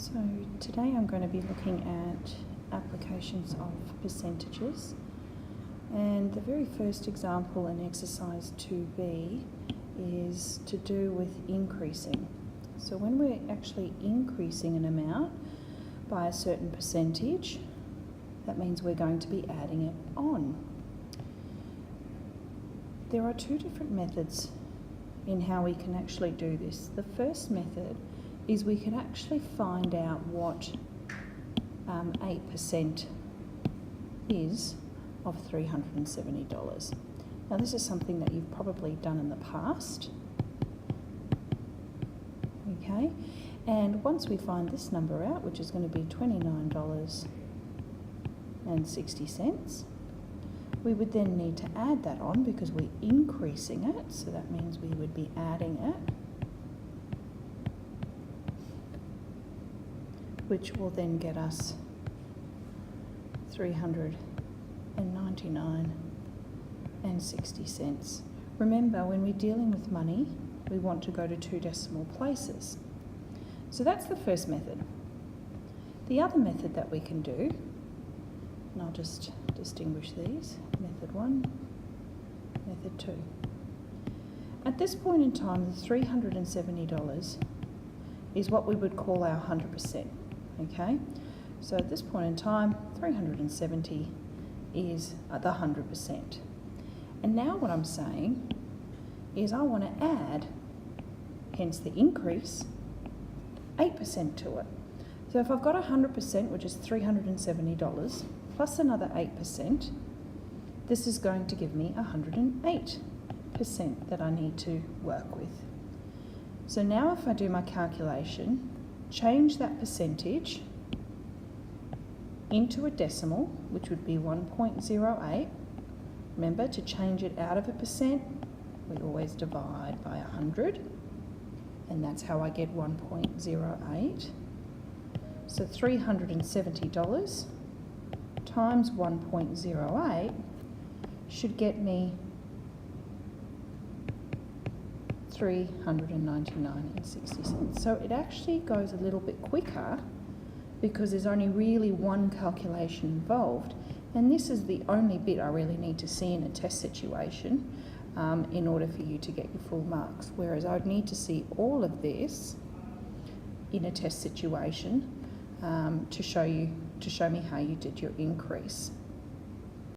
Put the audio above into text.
So today I'm going to be looking at applications of percentages, and the very first example in exercise 2b is to do with increasing. So when we're actually increasing an amount by a certain percentage, that means we're going to be adding it on. There are two different methods in how we can actually do this. The first method is we can actually find out what 8% is of $370. Now this is something that you've probably done in the past, okay? And once we find this number out, which is going to be $29.60, we would then need to add that on because we're increasing it, so that means we would be adding it, which will then get us $399.60. Remember, when we're dealing with money, we want to go to two decimal places. So that's the first method. The other method that we can do, and I'll just distinguish these, method 1, method 2. At this point in time, the $370 is what we would call our 100%. Okay, so at this point in time, 370 is the 100%. And now what I'm saying is I want to add, hence the increase, 8% to it. So if I've got 100%, which is $370, plus another 8%, this is going to give me 108% that I need to work with. So now if I do my calculation, change that percentage into a decimal, which would be 1.08. Remember, to change it out of a percent, we always divide by 100, and that's how I get 1.08. So $370 times 1.08 should get me $399.60. So it actually goes a little bit quicker because there's only really one calculation involved, and this is the only bit I really need to see in a test situation in order for you to get your full marks, whereas I'd need to see all of this in a test situation to show me how you did your increase.